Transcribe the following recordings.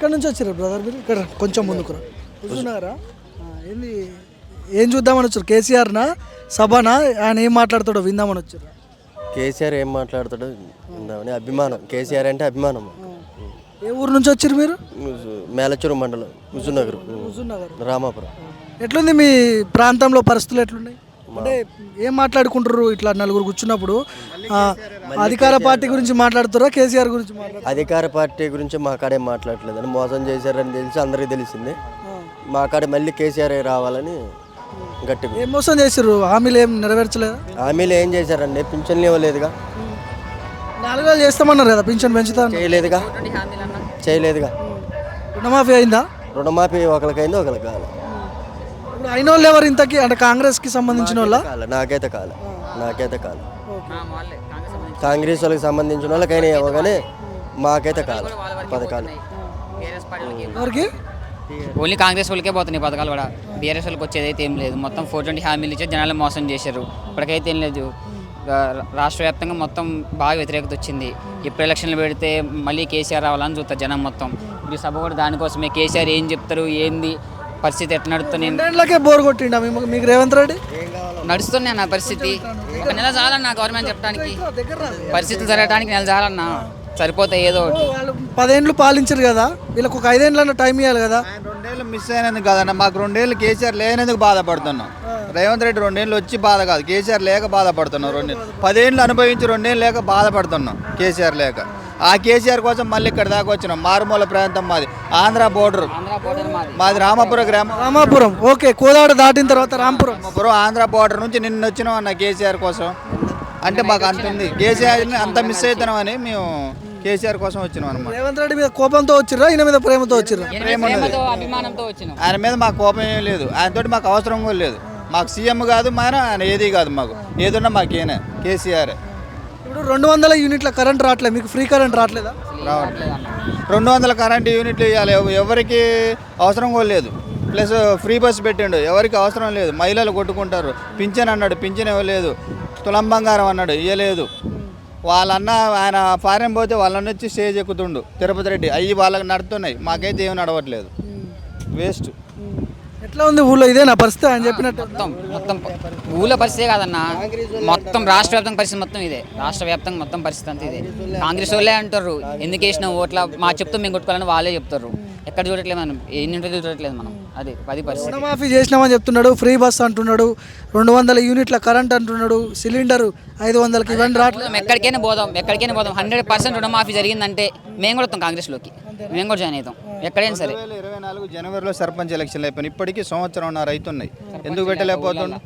ఎక్కడి నుంచి వచ్చారు బ్రదర్ మీరు? ఇక్కడ కొంచెం ముందుకు కూర్చున్నారా? ఏంది ఏం చూద్దామని వచ్చారు? కేసీఆర్నా సభనా? ఆయన ఏం మాట్లాడతాడో విందామని వచ్చారు? కేసీఆర్ ఏం మాట్లాడతాడో విందామని అభిమానం. కేసీఆర్ అంటే అభిమానం. ఏ ఊరు నుంచి వచ్చారు మీరు? మేలచెరువు మండలం హుజూర్నగర్ రామాపురం. ఎట్లుంది మీ ప్రాంతంలో పరిస్థితులు ఎట్లున్నాయి? అంటే ఏం మాట్లాడుకుంటారు ఇట్లా నలుగురు కూర్చున్నప్పుడు? అధికార పార్టీ గురించి మాట్లాడుతారా కేసీఆర్ గురించి మాట్లాడుతారా? అధికార పార్టీ గురించి మా కాడేం మాట్లాడలేదని, మోసం చేశారని తెలిసి అందరికీ తెలిసింది. మా కాడ మళ్ళీ కేసీఆర్ రావాలని గట్టిగా. ఏం మోసం చేశారు? హామీలు ఏం నెరవేర్చలేదా? హామీలు ఏం చేశారండి? పింఛన్లు ఇవ్వలేదుగా. 4,000 చేస్తామన్నారు కదా, పింఛన్ పెంచుతా చేయలేదుగా. రుణమాఫీ అయిందా? రుణమాఫీ ఒకరికైంది, ఒకరికి కాదు. ఇప్పుడు అయిన వాళ్ళు ఎవరు ఇంతకీ? అంటే కాంగ్రెస్కి సంబంధించిన వాళ్ళ? నాకైతే కాదు. కాంగ్రెస్ వాళ్ళకి సంబంధించిన వాళ్ళకైనా ఇవ్వగానే మాకైతే కాదు పథకాలు. ఎవరికి? ఓన్లీ కాంగ్రెస్ వాళ్ళకే పోతున్నాయి పథకాలు కూడా. బీఆర్ఎస్ వాళ్ళకి వచ్చేది అయితే ఏం లేదు. మొత్తం 420 హామీలు ఇచ్చి జనాలు మోసం చేశారు. ఇప్పటికైతే ఏం లేదు. రాష్ట్ర వ్యాప్తంగా మొత్తం బాగా వ్యతిరేకత వచ్చింది. ఇప్పుడు ఎలక్షన్లు పెడితే మళ్ళీ కేసీఆర్ రావాలని చూస్తారు జనం మొత్తం. ఈ సభ కూడా దానికోసమే. కేసీఆర్ ఏం చెప్తారు, ఏంది పరిస్థితి ఎట్లా నడుస్తుంది? బోర్ కొట్టిండా మీకు రేవంత్ రెడ్డి? నడుస్తున్నాయి నా పరిస్థితి. ఒక నెల చాలన్నా గవర్నమెంట్ చెప్పడానికి, పరిస్థితులు జరగడానికి నెల చాలన్నా, సరిపోతాయి ఏదో ఒకటి. వాళ్ళు 10 ఏళ్ళు పాలించారు కదా, వీళ్ళకి ఒక 5 ఏళ్ళన్నా టైం ఇవ్వాలి కదా. 2 ఏళ్ళు మిస్ అయినందుకు కదన్న, మాకు 2 ఏళ్ళు కేసీఆర్ లేనందుకు బాధపడుతున్నాం. రేవంత్ రెడ్డి 2 ఏళ్ళు వచ్చి బాధ కాదు, కేసీఆర్ లేక బాధపడుతున్నాం. 2 ఏళ్ళు 10 ఏళ్ళు అనుభవించి 2 ఏళ్ళు లేక బాధపడుతున్నాం కేసీఆర్ లేక. ఆ కేసీఆర్ కోసం మళ్ళీ ఇక్కడ దాకా వచ్చినాం. మారుమూల ప్రాంతం మాది, ఆంధ్ర బోర్డర్ మాది, రామాపురం గ్రామం. రామాపురం ఓకే, కోదాడ దాటిన తర్వాత రాంపురం. ఆంధ్ర బోర్డర్ నుంచి నిన్న వచ్చినాం అన్న కేసీఆర్ కోసం. అంటే మాకు అంత ఉంది, కేసీఆర్ని అంత మిస్ అవుతున్నాం అని మేము కేసీఆర్ కోసం వచ్చినాం అనమాట. రేవంత్ రెడ్డి మీద కోపంతో వచ్చిర్రా, ఈయన మీద ప్రేమతో వచ్చిర్రా? అభిమానంతో వచ్చినాం. ఆయన మీద మాకు కోపం ఏం లేదు, ఆయనతోటి మాకు అవసరం కూడా లేదు. మాకు సీఎం కాదు ఆయన ఏది కాదు, మాకు ఏదున్నా మాకు ఈయన కేసీఆర్. ఇప్పుడు 200 యూనిట్ల కరెంట్ రావట్లేదు, మీకు ఫ్రీ కరెంట్ రావట్లేదా? రావట్లేదు. 200 కరెంట్ యూనిట్లు ఇవ్వాలి, ఎవరికి అవసరం కూడా లేదు. ప్లస్ ఫ్రీ బస్ పెట్టిండు, ఎవరికి అవసరం లేదు. మహిళలు కొట్టుకుంటారు. పింఛన్ అన్నాడు, పింఛన్ ఇవ్వలేదు. తులం బంగారం అన్నాడు, ఇవ్వలేదు. వాళ్ళన్న ఆయన ఫారెన్ పోతే వాళ్ళని వచ్చి స్టేజ్ ఎక్కుతుండు తిరుపతి రెడ్డి, అవి వాళ్ళకి నడుతున్నాయి, మాకైతే ఏమి నడవట్లేదు. వేస్ట్. ఎట్లా ఉంది ఊళ్ళో? ఇదే నా పరిస్థితి ఆయన చెప్పినట్టు. మొత్తం ఊళ్ళో పరిస్థితి కాదన్న, మొత్తం రాష్ట్ర వ్యాప్తంగా పరిస్థితి మొత్తం ఇదే. రాష్ట్ర వ్యాప్తంగా మొత్తం పరిస్థితి అంతా ఇదే. కాంగ్రెస్ వాళ్ళే అంటారు ఎందుకు వేసిన ఓట్ల మా చెప్తూ మేము కొట్టుకోవాలని వాళ్ళే చెప్తారు. ఎక్కడ చూడట్లేదు మనం, ఎన్ని చూడట్లేదు మనం. అది పరిస్థితి. రుణమాఫీ చేసినామని చెప్తున్నాడు, ఫ్రీ బస్ అంటున్నాడు, 200 యూనిట్ల కరెంట్ అంటున్నాడు, సిలిండర్ 500కి ఇవన్నీ రావట్లేదు. ఎక్కడికైనా పోదాం 100% రుణమాఫీ జరిగిందంటే మేము కూడా వస్తాం కాంగ్రెస్లోకి, మేము కూడా జాయిన్ అవుతాం ఎక్కడైనా సరే. 2024 జనవరిలో సర్పంచ్ ఎలక్షన్లు అయిపోయినాయి, ఇప్పటికీ 1.5 సంవత్సరం అవుతున్నాయి. ఎందుకు పెట్టలేకపోతుండు?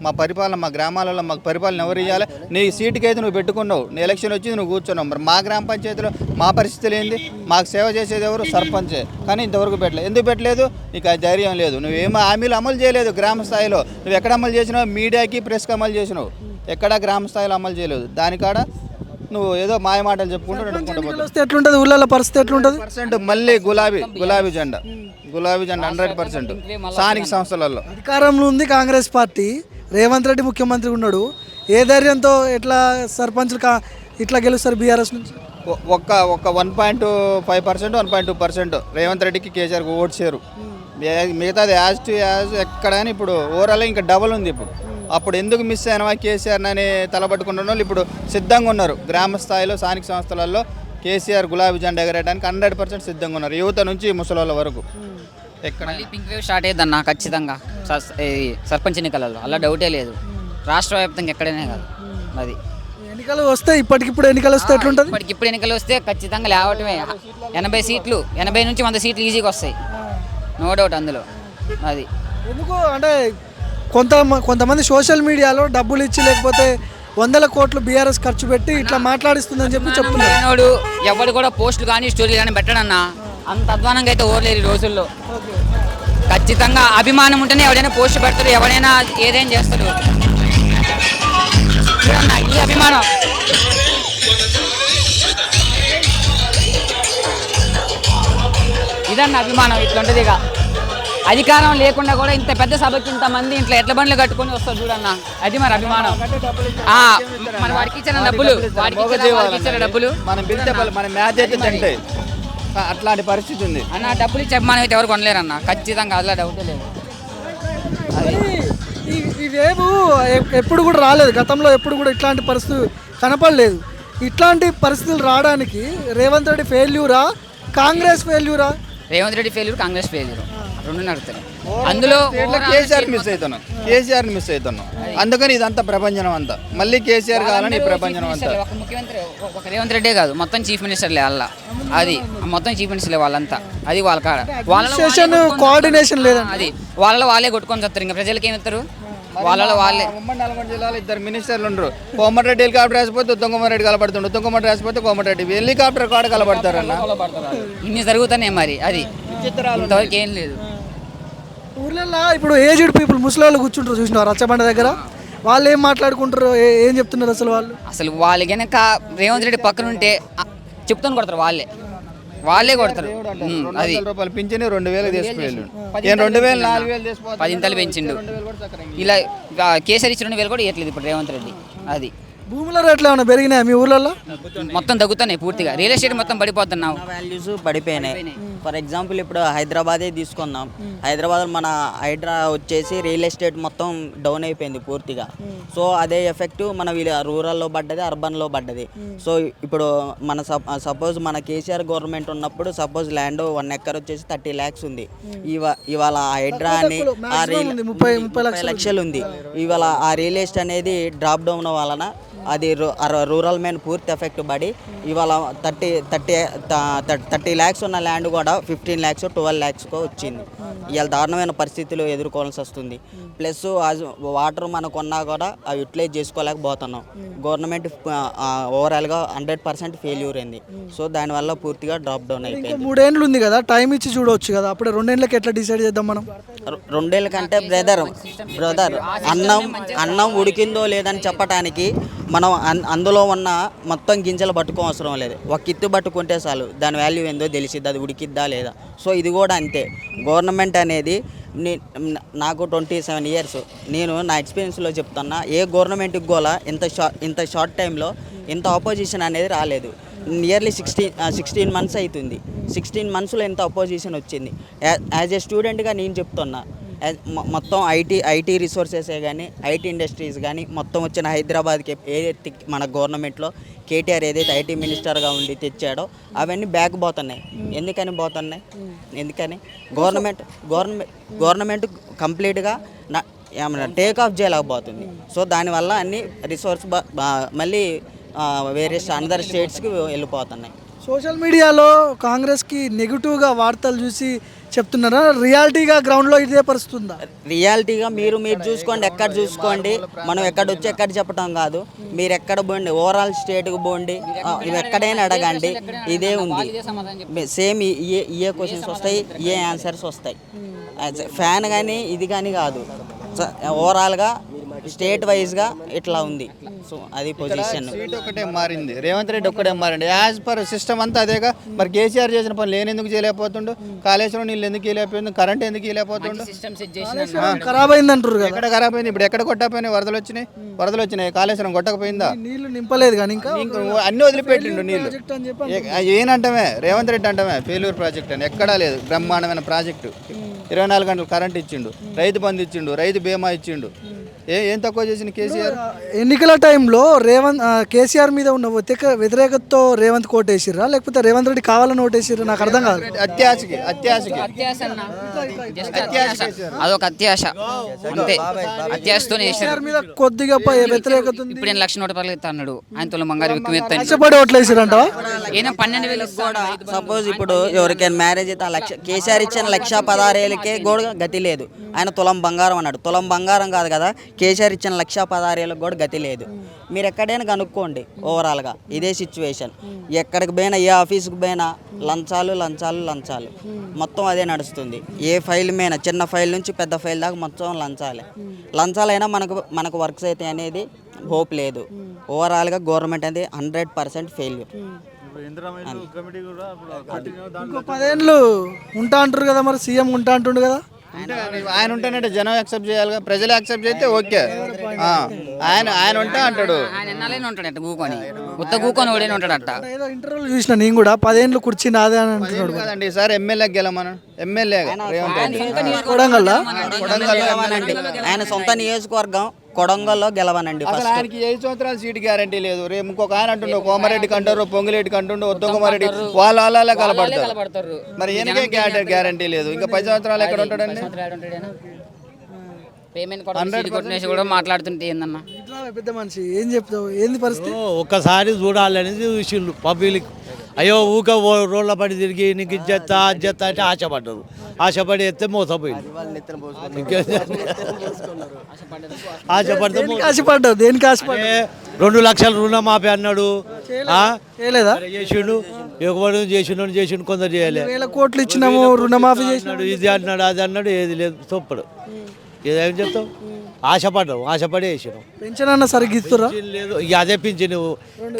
మా పరిపాలన, మా గ్రామాలలో మాకు పరిపాలన ఎవరు ఇవ్వాలి? నీ సీటుకి అయితే నువ్వు పెట్టుకున్నావు, నీ ఎలక్షన్ వచ్చింది నువ్వు కూర్చున్నావు. మరి మా గ్రామ పంచాయతీలో మా పరిస్థితులు ఏంది? మాకు సేవ చేసేది ఎవరు? సర్పంచే. కానీ ఇంతవరకు పెట్టలేదు. ఎందుకు పెట్టలేదు? నీకు ఆ ధైర్యం లేదు. నువ్వేమో హామీలు అమలు చేయలేదు గ్రామ స్థాయిలో. నువ్వు ఎక్కడ అమలు చేసినావు? మీడియాకి, ప్రెస్కి అమలు చేసినావు, ఎక్కడా గ్రామ స్థాయిలో అమలు చేయలేదు. దానికాడ నువ్వు ఏదో మాయ మాటలు చెప్పుకుంటూ ఎట్లుంటుంది ఊళ్ళో పరిస్థితి? ఎట్లుంటుంది? 100% మళ్ళీ గులాబీ జెండా 100% స్థానిక సంస్థలలో అధికారంలో ఉంది కాంగ్రెస్ పార్టీ. రేవంత్ రెడ్డి ముఖ్యమంత్రి ఉన్నాడు. ఏ ధైర్యంతో ఎట్లా సర్పంచ్లు ఇట్లా గెలుస్తారు బీఆర్ఎస్ నుంచి? ఒక్క 1.5%, 1.2% రేవంత్ రెడ్డికి కేసీఆర్కి ఓట్ షేరు. మిగతాది యాజ్ టు యాజ్ ఎక్కడైనా ఇప్పుడు ఓవరాల్ ఇంకా డబల్ ఉంది. ఇప్పుడు అప్పుడు ఎందుకు మిస్ అయినా కేసీఆర్ అని తలపట్టుకుంటున్న వాళ్ళు ఇప్పుడు సిద్ధంగా ఉన్నారు. గ్రామ స్థాయిలో స్థానిక సంస్థలలో కేసీఆర్ గులాబీ జెండా ఎగరేయడానికి 100% సిద్ధంగా ఉన్నారు, యువత నుంచి ముసలోళ్ళ వరకు. ఎక్కడ పింక్ వేవ్ స్టార్ట్ అయ్యిందన్న ఖచ్చితంగా సర్పంచ్ ఎన్నికలలో, అలా డౌటే లేదు. రాష్ట్ర వ్యాప్తంగా ఎక్కడైనా కాదు. అది ఎన్నికలు వస్తే ఇప్పటికిప్పుడు ఎన్నికలు వస్తే ఎట్లుంటుంది? ఇప్పటికిప్పుడు ఎన్నికలు వస్తే ఖచ్చితంగా లేవటమే. 80 సీట్లు, 80 నుంచి 100 సీట్లు ఈజీగా వస్తాయి, నో డౌట్ అందులో. అది ఎందుకు అంటే కొంతమంది సోషల్ మీడియాలో డబ్బులు ఇచ్చి లేకపోతే 100 కోట్లు బీఆర్ఎస్ ఖర్చు పెట్టి ఇట్లా మాట్లాడిస్తుందని చెప్తున్నాడు. ఎవరు కూడా పోస్టులు కానీ స్టోరీలు కానీ పెట్టడన్నా, అంత అధ్వానంగా అయితే ఓర్లేరు ఈ రోజుల్లో. ఖచ్చితంగా అభిమానం ఉంటేనే ఎవరైనా పోస్ట్ పెడతారు, ఎవరైనా ఏదైనా చేస్తారు. ఈ అభిమానం ఇదన్న అభిమానం, ఇట్లుంటుంది. ఇక అధికారం లేకుండా కూడా ఇంత పెద్ద సభకి ఇంతమంది ఇంట్లో ఎట్ల బండ్లు కట్టుకొని వస్తారు చూడన్న, అది మరి అభిమానం. మన వాడికి ఇచ్చిన డబ్బులు, వాడికి ఇచ్చిన డబ్బులు మనం మ్యాచ్ అయితే అట్లాంటి పరిస్థితి ఉంది. అన్న డబ్బులు ఇచ్చి అభిమానం అయితే ఎవరు కొనలేరన్న, ఖచ్చితంగా అలా డౌటే లేదు. ఈ వేవ్ ఎప్పుడు కూడా రాలేదు, గతంలో ఎప్పుడు కూడా ఇట్లాంటి పరిస్థితులు కనపడలేదు. ఇట్లాంటి పరిస్థితులు రావడానికి రేవంత్ రెడ్డి ఫెయిల్యూరా, కాంగ్రెస్ ఫెయిల్యూరా? రేవంత్ రెడ్డి ఫెయిల్యూర్, కాంగ్రెస్ ఫెయిల్యూర్ రెండు నడుస్తారు. అందులో కేసీఆర్ మిస్ అవుతున్నాం. అందుకని ఇదంతా ప్రపంచం అంతా మళ్ళీ కేసీఆర్ కావాలని ఈ ప్రపంచం అంతా. ఒక ముఖ్యమంత్రి ఒక రేవంత్ రెడ్డే కాదు, మొత్తం చీఫ్ మినిస్టర్లే అలా, అది మొత్తం చీఫ్ మినిస్టర్లే వాళ్ళంతా. అది వాళ్ళ కాడ కోఆర్డినేషన్ లేదండి. అది వాళ్ళలో వాళ్ళే కొట్టుకొని వస్తారు. ఇంకా ప్రజలకి ఏమి ఇస్తారు? వాళ్ళలో వాళ్ళే. ఉమ్మడి నల్గొండ జిల్లాలో 2 మినిస్టర్లు ఉండరు. కోమటిరెడ్డి హెలికాప్టర్ వేసిపోతే తుంగమరెడ్డి కలపడుతుండు, తుంగమరెడ్డి వేసిపోతే కోమటిరెడ్డి హెలికాప్టర్ కాడ కలపడతారన్న. ఇన్ని జరుగుతున్నాయి మరి, అది ఇంతవరకు ఏం లేదు. ఊర్లలో ఇప్పుడు ఏజ్డ్ పీపుల్ ముసలి వాళ్ళు కూర్చుంటారు చూసినారు రచ్చబండ దగ్గర, వాళ్ళు ఏం మాట్లాడుకుంటారు, ఏం చెప్తున్నారు అసలు వాళ్ళు? అసలు వాళ్ళు కనుక రేవంత్ రెడ్డి పక్కన ఉంటే చెప్తాను కొడతారు, వాళ్ళే కొడతారు. అది రూపాయలు పింఛని 2000 తీసుకువెళ్ళు, 2000 4000 తీసుకోవాలి, 10 ఇంతలు పెంచిండు. ఇలా కేసీఆర్ ఇచ్చిన 2000 కూడా ఇవ్వట్లేదు ఇప్పుడు రేవంత్ రెడ్డి. అది భూముల రేట్లు ఏమైనా పెరిగినాయి మీ ఊర్లలో? మొత్తం తగ్గుతున్నాయి పూర్తిగా, రియల్ ఎస్టేట్ మొత్తం పడిపోతున్నావు. వాల్యూస్ పడిపోయినాయి. ఫర్ ఎగ్జాంపుల్ ఇప్పుడు హైదరాబాదే తీసుకుందాం. హైదరాబాద్ మన హైడ్రా వచ్చేసి రియల్ ఎస్టేట్ మొత్తం డౌన్ అయిపోయింది పూర్తిగా. సో అదే ఎఫెక్ట్ మన రూరల్లో పడ్డది, అర్బన్లో పడ్డది. సో ఇప్పుడు మన సపోజ్ మన కేసీఆర్ గవర్నమెంట్ ఉన్నప్పుడు సపోజ్ ల్యాండ్ 1 ఎకర్ వచ్చేసి 30 lakhs ఉంది. ఇవాళ హైడ్రా అని 30 లక్షలు ఉంది. ఇవాళ ఆ రియల్ ఎస్టేట్ అనేది డ్రాప్ డౌన్ వలన అది రూరల్ మెయిన్ పూర్తి ఎఫెక్ట్ పడి ఇవాళ 30 lakhs ఉన్న ల్యాండ్ కూడా 15 lakhs 12 lakhs వచ్చింది. ఇవాళ దారుణమైన పరిస్థితులు ఎదుర్కోవాల్సి వస్తుంది. ప్లస్ వాటర్ మనకు ఉన్నా కూడా అవి యూటిలైజ్ చేసుకోలేకపోతున్నాం. గవర్నమెంట్ ఓవరాల్గా 100% ఫెయిల్యూర్ అయింది. సో దానివల్ల పూర్తిగా డ్రాప్ డౌన్ అయిపోయింది. 3 ఏళ్ళు ఉంది కదా, టైం ఇచ్చి చూడవచ్చు కదా, అప్పుడు 2 ఏళ్ళకి ఎట్లా డిసైడ్ చేద్దాం మనం? 2 ఏళ్ళ కంటే బ్రదర్ అన్నం ఉడికిందో లేదని చెప్పడానికి మనం అందులో ఉన్న మొత్తం గింజలు పట్టుకోవడం అవసరం లేదు. ఒక కిత్తు పట్టుకుంటే చాలు దాని వాల్యూ ఏందో తెలిసిద్ది, అది ఉడికిద్దా లేదా. సో ఇది కూడా అంతే. గవర్నమెంట్ అనేది నాకు 27 years, నేను నా ఎక్స్పీరియన్స్లో చెప్తున్నా, ఏ గవర్నమెంట్కి కూడా ఇంత షార్ట్ టైంలో ఇంత ఆపోజిషన్ అనేది రాలేదు. నియర్లీ 16 months అవుతుంది. 16 monthsలో ఇంత అపోజిషన్ వచ్చింది. యాజ్ ఏ స్టూడెంట్గా నేను చెప్తున్నా, మొత్తం ఐటీ రిసోర్సెసే కానీ ఐటీ ఇండస్ట్రీస్ కానీ మొత్తం వచ్చిన హైదరాబాద్కి ఏదైతే మన గవర్నమెంట్లో కేటీఆర్ ఏదైతే ఐటీ మినిస్టర్గా ఉండి తెచ్చాడో అవన్నీ బ్యాక్ పోతున్నాయి. ఎందుకని గవర్నమెంట్ కంప్లీట్గా ఏమన్నా టేక్ ఆఫ్ చేయలేకపోతుంది. సో దానివల్ల అన్ని రిసోర్స్ మళ్ళీ వేరే అనదర్ స్టేట్స్కి వెళ్ళిపోతున్నాయి. సోషల్ మీడియాలో కాంగ్రెస్కి నెగిటివ్గా వార్తలు చూసి చెప్తున్నారా? రియాలిటీగా గ్రౌండ్లో ఇదే పరిస్థితి ఉందా? రియాలిటీగా మీరు చూసుకోండి, ఎక్కడ చూసుకోండి. మనం ఎక్కడ వచ్చి ఎక్కడ చెప్పడం కాదు, మీరు ఎక్కడ పోండి, ఓవరాల్ స్టేట్కి పోండి, ఎక్కడైనా అడగండి, ఇదే ఉంది. సేమ్ ఇయే క్వశ్చన్స్ వస్తాయి, ఇయే ఆన్సర్స్ వస్తాయి. ఫ్యాన్ కానీ ఇది కానీ కాదు, ఓవరాల్గా స్టేట్ వైజ్గా ఇట్లా ఉంది. సో అది పొజిషన్. సీట్ ఒకటే మారింది, రేవంత్ రెడ్డి ఒక్కటే మారింది. యాజ్ పర్ సిస్టమ్ అంతా అదేగా. మరి కేసీఆర్ చేసిన పనులు ఎందుకు చేయలేకపోతుండు? కాళేశ్వరం నీళ్ళు ఎందుకు వెళ్ళిపోయింది? కరెంట్ ఎందుకు వెళ్ళిపోతుండు? ఖరాబ్ అయింది అంటారు కదా. ఎక్కడ ఖరాబ్ అయింది? ఇప్పుడు ఎక్కడ కొట్టకపోయినాయి? వరదలు వచ్చినాయి. కాళేశ్వరం కొట్టకపోయిందా? నీళ్లు నింపలేదు కానీ ఇంకా అన్ని వదిలిపెట్టిండు నీళ్ళు. ఏనంటమే రేవంత్ రెడ్డి అంటమే ఫెయిల్యూర్ ప్రాజెక్ట్ అని. ఎక్కడా లేదు. బ్రహ్మాండమైన ప్రాజెక్టు. 24 గంటలు కరెంట్ ఇచ్చిండు, రైతు బంధు ఇచ్చిండు, రైతు బీమా ఇచ్చిండు. ఏం తక్కువ చేసిన కేసీఆర్? ఎన్నికల టైంలో కేసీఆర్ మీద ఉన్న వ్యతిరేకతతో రేవంత్ కోటేసిర్రా, లేకపోతే రేవంత్ రెడ్డి కావాలని ఓటేసిర్రా? నాకు అర్థం కాదు. అత్యాశకి అదొక అత్యాశ అంతే. అత్యాశతో మీద కొద్దిగా వ్యతిరేకత ఉంది. ఇప్పుడు 1,00,000 అన్నాడు ఆయన. తులం బంగారు కష్టపడి ఓట్లేసిరంట. 12,000 కూడా సపోజ్ ఇప్పుడు ఎవరికైనా మ్యారేజ్ అయితే కేసీఆర్ ఇచ్చిన 1,16,000కే కూడా గతి లేదు. ఆయన తులం బంగారం అన్నాడు. తులం బంగారం కాదు కదా, కేసీఆర్ ఇచ్చిన 1,16,000 కూడా గతి లేదు. మీరు ఎక్కడైనా కనుక్కోండి, ఓవరాల్గా ఇదే సిచ్యువేషన్. ఎక్కడికి పోయినా, ఏ ఆఫీస్కి పోయినా లంచాలు మొత్తం అదే నడుస్తుంది. ఏ ఫైల్ మీద, చిన్న ఫైల్ నుంచి పెద్ద ఫైల్ దాకా మొత్తం లంచాలైనా మనకు వర్క్స్ అయితే అనేది హోప్ లేదు. ఓవరాల్గా గవర్నమెంట్ అనేది 100% ఫెయిల్యూర్. ఇంకో 10 ఏళ్ళు ఉంటా అంటారు కదా, మరి సీఎం ఉంటా అంటుండు కదా. ఆయన ఉంటేనంటే జనం యాక్సెప్ట్ చేయాలిగా, ప్రజలు యాక్సెప్ట్ చేస్తే ఓకే. ఆయన ఉంటా అంటాడు. ఆయన ఎన్నాళ్ళైనా ఉంటాడు కూకొని. ఉత్త కూకొని ఓడిని ఉంటాడట. ఏదో ఇంటర్వ్యూలు చూసిన నేను కూడా 10 ఏళ్ళు కుర్చీ నాదే అని అంటున్నాడు. కాదండి సార్ ఎమ్మెల్యే గెలమను ఎమ్మెల్యే రేవంత్ రెడ్డి కొడంగల్లా గెలవనండి. ఆయన సొంత నియోజకవర్గం కొడంగల్లో గెలవనండి. అసలు ఆయనకి 5 సంవత్సరాలు సీట్ గ్యారంటీ లేదు. రేపు ఇంకొక ఆయన అంటుండో కోమారెడ్డికి అంటారు, పొంగులేటికి అంటుండో, ఉత్తమకుమారెడ్డి వాళ్ళ కలపడతారు. మరి ఎందుకే గ్యారంటీ లేదు? ఇంకా 10 సంవత్సరాలు ఎక్కడ ఉంటాడండి? పేమెంట్ కొట్టేసి కూడా మాట్లాడుతుంటే ఏందన్నా ఇట్లా పెద్ద మనిషి ఏం చెప్తావు, ఏంది పరిస్థితి? ఒక్కసారి చూడాలనేది చూసిండు పబ్లిక్. అయ్యో ఊక రోడ్ల పడి తిరిగి నీకు ఇజ్జెత్తా అజ్జెత్తా అంటే ఆశపడి ఎత్తే మోసపోయింది. ఆశపడితే ఆశపడ్డావు దేనికి ఆశపడ్డా? 2 లక్షలు రుణమాఫీ అన్నాడు, చేయలేదా? చేసిండు. ఎవరు చేసిండు కొందరు చేయలే. 1,000 కోట్లు ఇచ్చినాము రుణమాఫీ చేసినాడు, అన్నాడు ఇది అన్నాడు అది అన్నాడు, ఏది లేదు చొప్పడు. ఏదేం చెప్తావు? ఆశపడి వేసినాం. పెన్షన్ అన్న సరిగ్గా ఇస్తురా? లేదు ఇక అదే పింఛను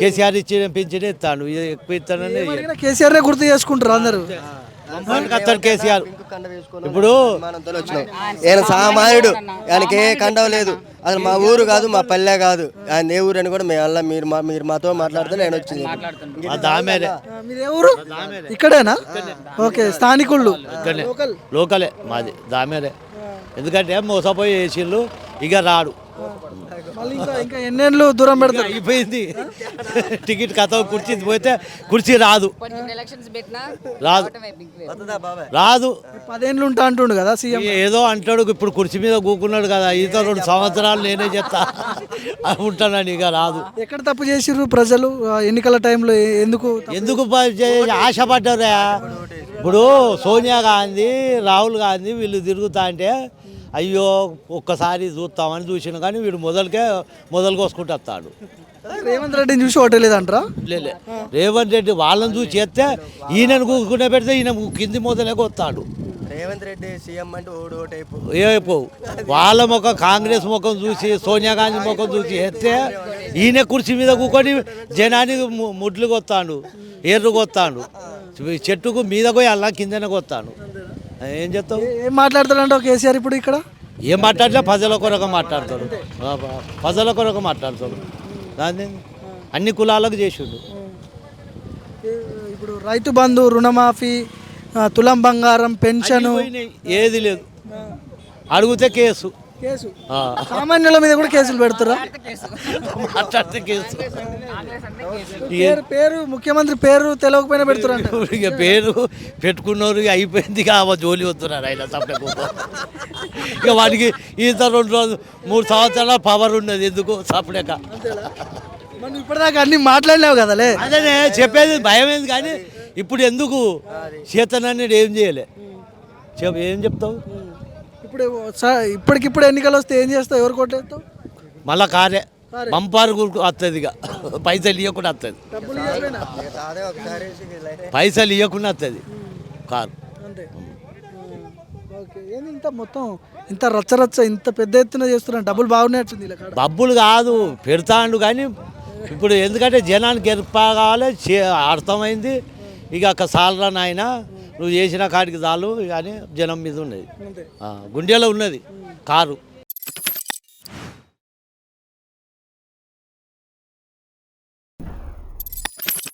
కేసీఆర్ ఇచ్చిన పింఛనే ఇస్తాను, ఎక్కువ ఇస్తానని కేసీఆర్ గుర్తు చేసుకుంటారు అందరు. అతను కేసీఆర్ ఇప్పుడు ఆయన సామాన్యుడు, ఆయనకి ఏ కండవ లేదు. అసలు మా ఊరు కాదు, మా పల్లె కాదు, ఆయన ఏ ఊరు అని కూడా మేము అలా మీరు మాతో మాట్లాడితే నేను వచ్చింది. దామేరే మీరు ఎవరు? ఇక్కడేనా? ఓకే, స్థానికుళ్ళు. లోకలే మాది దామేరే. ఎందుకంటే మోసపోయి వేసిళ్ళు, ఇక రాడు. మళ్ళీ ఇంకా ఎన్నేళ్ళు దూరం పెడతారు? అయిపోయింది టికెట్ కథ కుర్చీ పోతే కుర్చీ రాదు. రాదు 10 ఏళ్ళు ఉంటా అంటుండు కదా సీఎం. ఏదో అంటాడు, ఇప్పుడు కుర్చీ మీద కూకున్నాడు కదా, ఈత 2 సంవత్సరాలు నేనే చెప్తా ఉంటానని. ఇక రాదు. ఎక్కడ తప్పు చేసిర్రు ప్రజలు ఎన్నికల టైంలో? ఎందుకు ఆశపడ్డారా? ఇప్పుడు సోనియా గాంధీ రాహుల్ గాంధీ వీళ్ళు తిరుగుతా అంటే అయ్యో ఒక్కసారి చూస్తామని చూసిన కానీ వీడు మొదలు కోసుకుంటూ వస్తాడు. రేవంత్ రెడ్డిని చూసి ఓటేలేదంటారా? లేలే, రేవంత్ రెడ్డి వాళ్ళని చూసి చేస్తే ఈయనను కూకుంటే పెడితే ఈయన కింది మొదలకి వస్తాడు. రేవంత్ రెడ్డి సీఎం అంటే ఏమైపోవు. వాళ్ళ ముఖం కాంగ్రెస్ ముఖం చూసి సోనియా గాంధీ ముఖం చూసి చేస్తే ఈయన కుర్చీ మీద కూకొని జనానికి ముడ్లు కొత్తాడు, ఎర్రు కొత్తాడు, చెట్టుకు మీద పోయి అలా కిందనే కొత్తాడు. ఏం చెప్తావు? ఏం మాట్లాడతాడంటే కేసీఆర్ ఇప్పుడు ఇక్కడ ఏం మాట్లాడలే, ప్రజల కొరకు మాట్లాడతాడు, ప్రజల కొరకు మాట్లాడతాడు. దాన్ని అన్ని కులాలకు చేసిండు. ఇప్పుడు రైతు బంధు, రుణమాఫీ, తులం బంగారం, పెన్షన్ ఏది లేదు. అడిగితే కేసు సామాన్యుల మీద కూడా కేసులు పెడుతురా? మాట్లాడితే కేసు. పేరు ముఖ్యమంత్రి పేరు తెలియకపోయినా పెడుతున్నారు. ఇక పేరు పెట్టుకున్నారు, ఇక అయిపోయింది. ఇక జోలి వస్తున్నారు ఆయన సపరేట్. ఇక వాడికి ఈత 2-3 సంవత్సరాల పవర్ ఉన్నది, ఎందుకు సపరేక. మనం ఇప్పటిదాకా అన్ని మాట్లాడినావు కదలే. అదే చెప్పేది భయం ఏంది కానీ ఇప్పుడు ఎందుకు చేతనాన్ని ఏం చేయలే. ఏం చెప్తావు? ఇప్పటికిప్పుడు ఎన్నికలు వస్తే ఏం చేస్తావు? ఎవరు కొట్టేస్తావు? మళ్ళా కారే బంపారు వస్తుంది, ఇక పైసలు ఇవ్వకుండా వస్తుంది. పైసలు ఇవ్వకుండా వస్తుంది కారు. ఇంత మొత్తం ఇంత రచ్చరచ్చ ఇంత పెద్ద ఎత్తున చేస్తున్నా, డబ్బులు బాగున్నాయి. డబ్బులు కాదు పెడతాండు కానీ ఇప్పుడు ఎందుకంటే జనానికి ఎరుప కావాలి, అర్థమైంది. ఇక సాలరా నాయన నువ్వు చేసిన కాడికి చాలు కానీ జనం మీద ఉన్నది, గుండెలో ఉన్నది కారు.